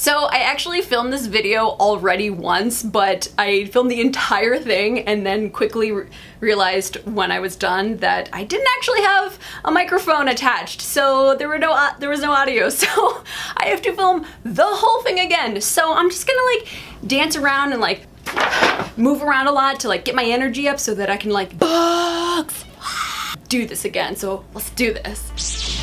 So I actually filmed this video already once, but I filmed the entire thing and then quickly realized when I was done that I didn't actually have a microphone attached, so there was no audio, so I have to film the whole thing again. So I'm just gonna like dance around and like move around a lot to like get my energy up so that I can like do this again. So let's do this.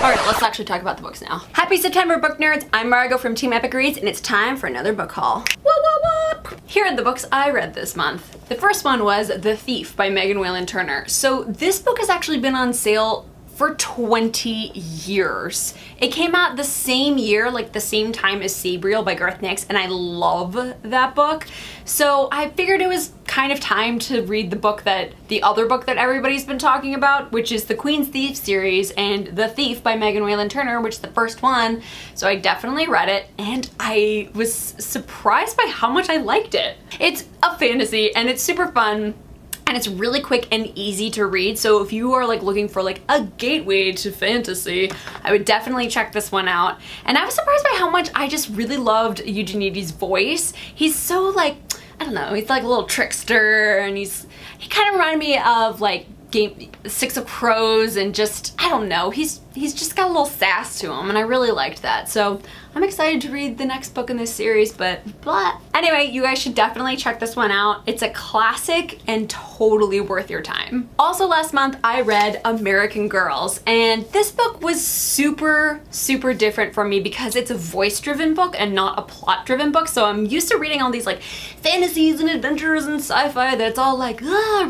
Alright, let's actually talk about the books now. Happy September, book nerds! I'm Margot from Team Epic Reads, and it's time for another book haul. Here are the books I read this month. The first one was The Thief by Megan Whalen Turner. So this book has actually been on sale for 20 years. It came out the same year, like the same time as Sabriel by Garth Nix, and I love that book. So I figured it was kind of time to read the other book that everybody's been talking about, which is the Queen's Thief series and The Thief by Megan Whalen Turner, which is the first one. So I definitely read it, and I was surprised by how much I liked it. It's a fantasy, and it's super fun. And it's really quick and easy to read, so if you are like looking for like a gateway to fantasy, I would definitely check this one out. And I was surprised by how much I just really loved Eugenides' voice. He's so like, I don't know, he's like a little trickster, and he kind of reminded me of like Six of Crows, and just, I don't know, he's just got a little sass to him, and I really liked that. So I'm excited to read the next book in this series, but anyway, you guys should definitely check this one out. It's a classic and totally worth your time. Also last month I read American Girls, and this book was super different from me because it's a voice-driven book and not a plot-driven book. So I'm used to reading all these like fantasies and adventures and sci-fi that's all like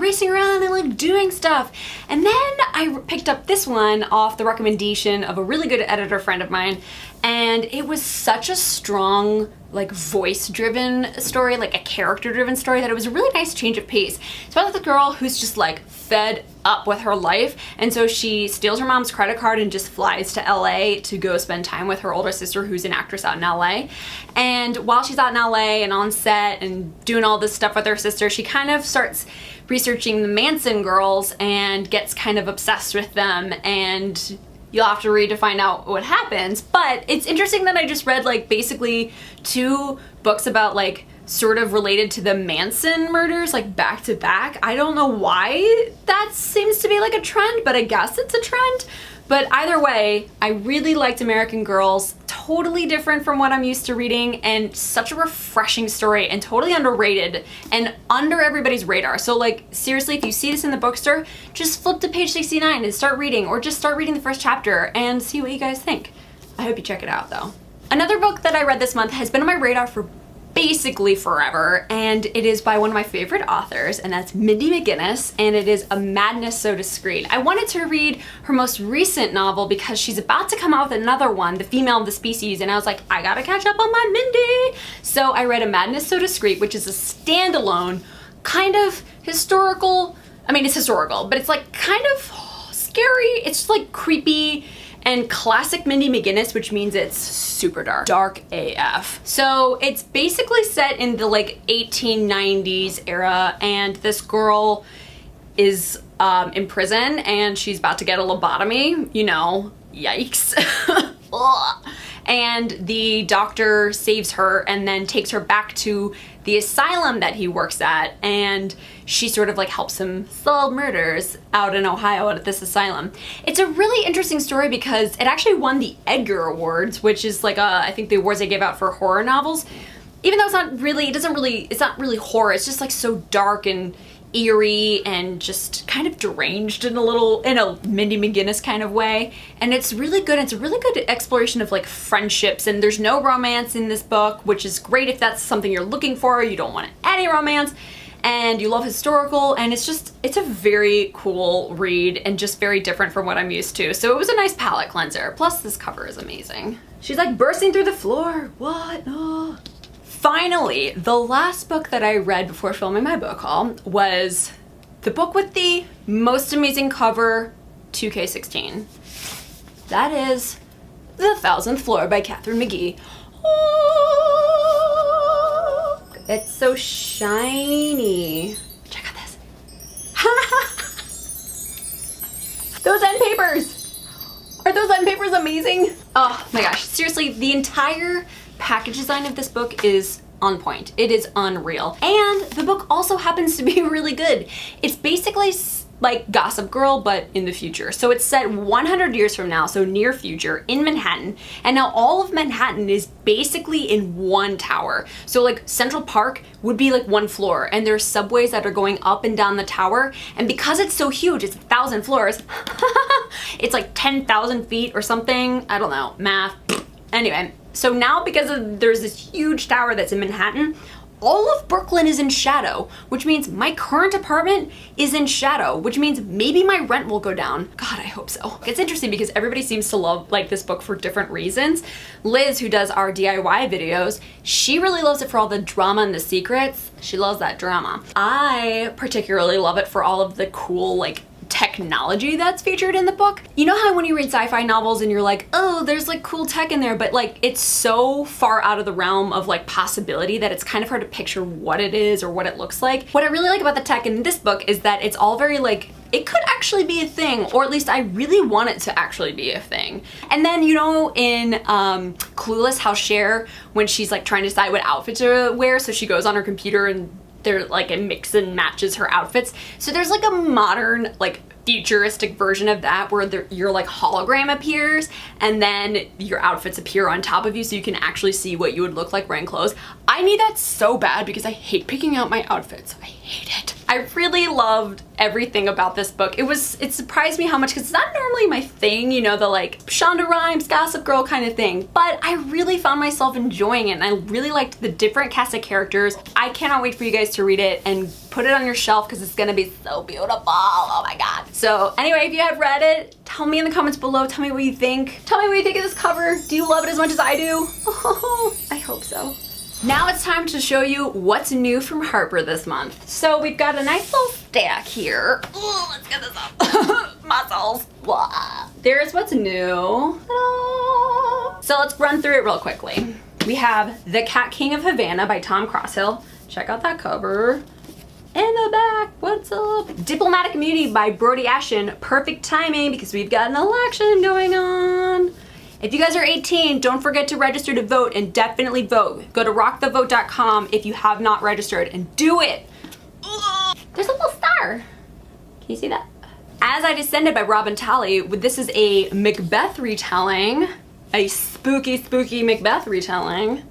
racing around and like doing stuff. And then I picked up this one off the recommendation of a really good editor friend of mine, and it was such a strong like voice-driven story, like a character-driven story, that it was a really nice change of pace. It's about the girl who's just like fed up with her life, and so she steals her mom's credit card and just flies to LA to go spend time with her older sister, who's an actress out in LA. And while she's out in LA and on set and doing all this stuff with her sister, she kind of starts researching the Manson girls and gets kind of obsessed with them, and you'll have to read to find out what happens. But it's interesting that I just read like basically 2 books about like sort of related to the Manson murders like back to back. I don't know why that seems to be like a trend, but I guess it's a trend. But either way, I really liked American Girls. Totally different from what I'm used to reading, and such a refreshing story, and totally underrated and under everybody's radar. So like seriously, if you see this in the bookstore, just flip to page 69 and start reading, or just start reading the first chapter and see what you guys think. I hope you check it out though. Another book that I read this month has been on my radar for basically forever, and it is by one of my favorite authors, and that's Mindy McGinnis, and it is A Madness So Discreet. I wanted to read her most recent novel because she's about to come out with another one, The Female of the Species, and I was like, I gotta catch up on my Mindy! So I read A Madness So Discreet, which is a standalone, kind of historical, I mean it's historical, but it's like kind of scary, it's just like creepy, and classic Mindy McGinnis, which means it's super dark. Dark AF. So it's basically set in the like 1890s era, and this girl is in prison and she's about to get a lobotomy, you know, yikes. And the doctor saves her and then takes her back to the asylum that he works at, and she sort of like helps him solve murders out in Ohio at this asylum. It's a really interesting story because it actually won the Edgar Awards, which is like I think the awards they give out for horror novels. Even though it's not really horror, it's just like so dark and eerie and just kind of deranged in a Mindy McGinnis kind of way. And it's really good. It's a really good exploration of like friendships, and there's no romance in this book, which is great if that's something you're looking for. You don't want any romance and you love historical, and it's a very cool read and just very different from what I'm used to. So it was a nice palate cleanser. Plus this cover is amazing. She's like bursting through the floor. What? Oh. Finally, the last book that I read before filming my book haul was the book with the most amazing cover, 2K16. That is The 1000th Floor by Katharine McGee. Oh. so shiny. Check out this. Those end papers! Are those end papers amazing? Oh my gosh, seriously, the entire package design of this book is on point. It is unreal. And the book also happens to be really good. It's basically like Gossip Girl, but in the future. So it's set 100 years from now, so near future, in Manhattan. And now all of Manhattan is basically in one tower. So like Central Park would be like one floor, and there's subways that are going up and down the tower. And because it's so huge, it's 1,000 floors, it's like 10,000 feet or something. I don't know, math. Anyway, so now there's this huge tower that's in Manhattan, all of Brooklyn is in shadow, which means my current apartment is in shadow, which means maybe my rent will go down. God, I hope so. It's interesting because everybody seems to love like this book for different reasons. Liz, who does our DIY videos, she really loves it for all the drama and the secrets. She loves that drama. I particularly love it for all of the cool like technology that's featured in the book. You know how when you read sci-fi novels and you're like, oh, there's like cool tech in there, but like it's so far out of the realm of like possibility that it's kind of hard to picture what it is or what it looks like. What I really like about the tech in this book is that it's all very like, it could actually be a thing, or at least I really want it to actually be a thing. And then, you know, in Clueless, how Cher, when she's like trying to decide what outfit to wear, so she goes on her computer and they're like, it mix and matches her outfits. So there's like a modern, like futuristic version of that where your like hologram appears and then your outfits appear on top of you so you can actually see what you would look like wearing clothes. I need that so bad because I hate picking out my outfits. I hate it. I really loved everything about this book. It surprised me how much, because it's not normally my thing, you know, the like Shonda Rhimes, Gossip Girl kind of thing, but I really found myself enjoying it and I really liked the different cast of characters. I cannot wait for you guys to read it and put it on your shelf because it's gonna be so beautiful. Oh my God. So anyway, if you have read it, tell me in the comments below, tell me what you think. Tell me what you think of this cover. Do you love it as much as I do? Oh, I hope so. Now it's time to show you what's new from Harper this month. So we've got a nice little stack here. Ooh, let's get this up. Muscles. Blah. There's what's new. Ta-da. So let's run through it real quickly. We have The Cat King of Havana by Tom Crosshill. Check out that cover. In the back, what's up? Diplomatic Immunity by Brody Ashton. Perfect timing because we've got an election going on. If you guys are 18, don't forget to register to vote and definitely vote. Go to rockthevote.com if you have not registered and do it. There's a little star. Can you see that? As I Descended by Robin Talley. This is a Macbeth retelling. A spooky, spooky Macbeth retelling.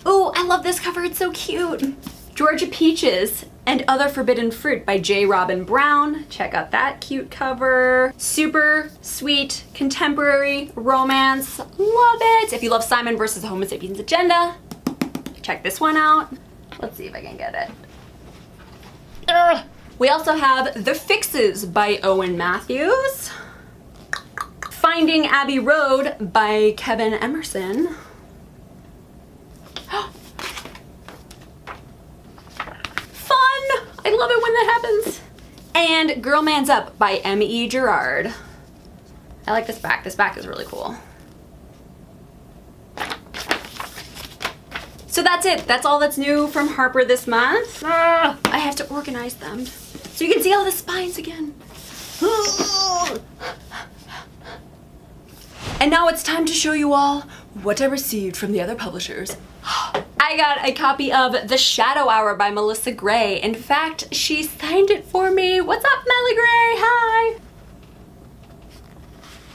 Ooh, I love this cover. It's so cute. Georgia Peaches and Other Forbidden Fruit by J. Robin Brown. Check out that cute cover. Super sweet contemporary romance. Love it. If you love Simon versus the Homo sapiens agenda, check this one out. Let's see if I can get it. Ugh. We also have The Fixes by Owen Matthews. Finding Abbey Road by Kevin Emerson. I love it when that happens. And Girl Man's Up by M.E. Girard. I like this back. This back is really cool. So that's it. That's all that's new from Harper this month. I have to organize them so you can see all the spines again. And now it's time to show you all what I received from the other publishers. I got a copy of The Shadow Hour by Melissa Gray. In fact, she signed it for me. What's up, Melly Gray? Hi.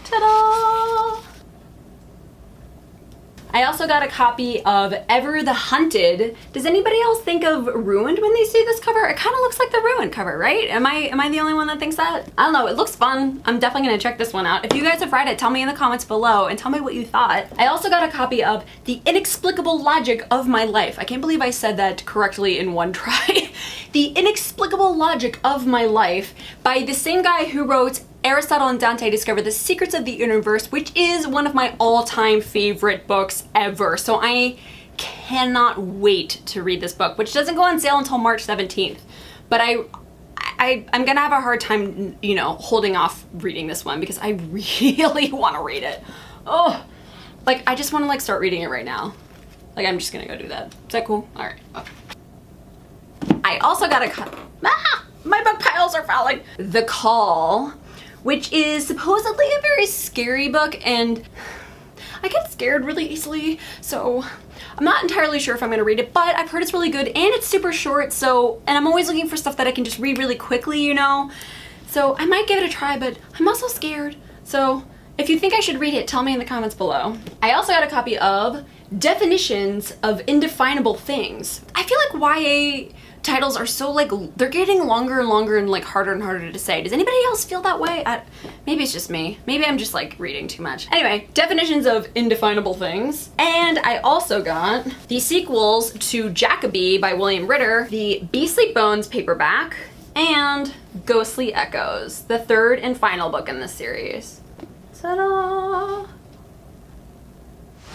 Ta-da! I also got a copy of Ever the Hunted. Does anybody else think of Ruined when they see this cover? It kind of looks like the Ruined cover, right? Am I the only one that thinks that? I don't know, it looks fun. I'm definitely gonna check this one out. If you guys have read it, tell me in the comments below and tell me what you thought. I also got a copy of The Inexplicable Logic of My Life. I can't believe I said that correctly in one try. The Inexplicable Logic of My Life by the same guy who wrote Aristotle and Dante Discover the Secrets of the Universe, which is one of my all-time favorite books ever. So I cannot wait to read this book, which doesn't go on sale until March 17th. But I'm gonna have a hard time, you know, holding off reading this one because I really want to read it. Oh, like I just want to like start reading it right now. Like I'm just gonna go do that. Is that cool? All right. Oh. I also got my book piles are falling. The Call, which is supposedly a very scary book, and I get scared really easily, so I'm not entirely sure if I'm gonna read it, but I've heard it's really good and it's super short, so, and I'm always looking for stuff that I can just read really quickly, you know? So I might give it a try, but I'm also scared. So if you think I should read it, tell me in the comments below. I also got a copy of Definitions of Indefinable Things. I feel like YA titles are so like, they're getting longer and longer and like harder and harder to say. Does anybody else feel that way? Maybe it's just me. Maybe I'm just like reading too much. Anyway, Definitions of Indefinable Things. And I also got the sequels to Jacoby by William Ritter, the Beastly Bones paperback, and Ghostly Echoes, the third and final book in this series. Ta-da!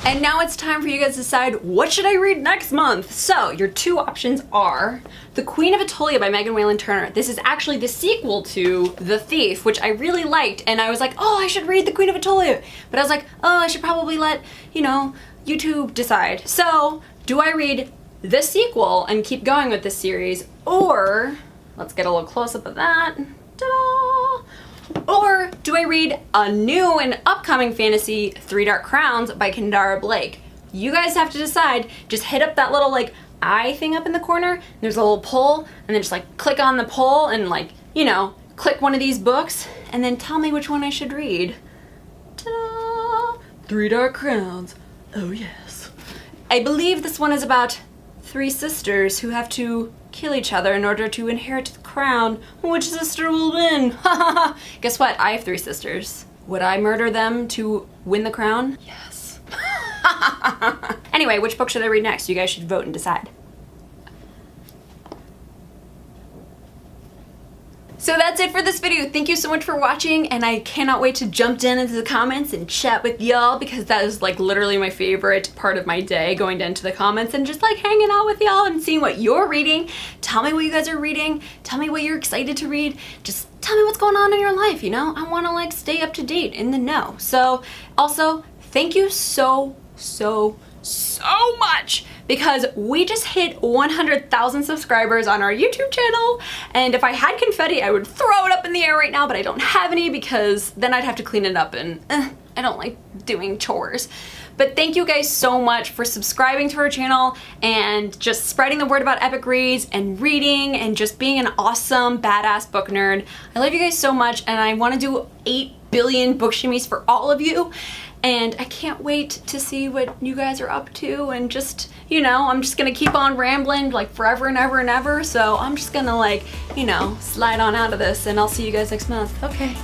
And now it's time for you guys to decide, what should I read next month? So your two options are The Queen of Atolia by Megan Whalen Turner. This is actually the sequel to The Thief, which I really liked, and I was like, oh, I should read The Queen of Atolia. But I was like, oh, I should probably let, you know, YouTube decide. So do I read the sequel and keep going with this series, or, let's get a little close up of that, ta-da! Or do I read a new and upcoming fantasy, Three Dark Crowns by Kendare Blake? You guys have to decide. Just hit up that little like eye thing up in the corner. There's a little poll, and then just like click on the poll and like, you know, click one of these books and then tell me which one I should read. Ta-da! Three Dark Crowns. Oh yes. I believe this one is about three sisters who have to kill each other in order to inherit the crown. Which sister will win? Guess what? I have three sisters. Would I murder them to win the crown? Yes. Anyway, which book should I read next? You guys should vote and decide. So that's it for this video. Thank you so much for watching, and I cannot wait to jump down into the comments and chat with y'all, because that is like literally my favorite part of my day, going down to the comments and just like hanging out with y'all and seeing what you're reading. Tell me what you guys are reading. Tell me what you're excited to read. Just tell me what's going on in your life, you know? I want to like stay up to date in the know. So also, thank you so much, because we just hit 100,000 subscribers on our YouTube channel, and if I had confetti I would throw it up in the air right now, but I don't have any because then I'd have to clean it up, and I don't like doing chores. But thank you guys so much for subscribing to our channel and just spreading the word about Epic Reads and reading and just being an awesome badass book nerd. I love you guys so much, and I want to do 8 billion book shimmies for all of you. And I can't wait to see what you guys are up to, and just, you know, I'm just gonna keep on rambling like forever and ever and ever. So I'm just gonna like, you know, slide on out of this, and I'll see you guys next month. Okay.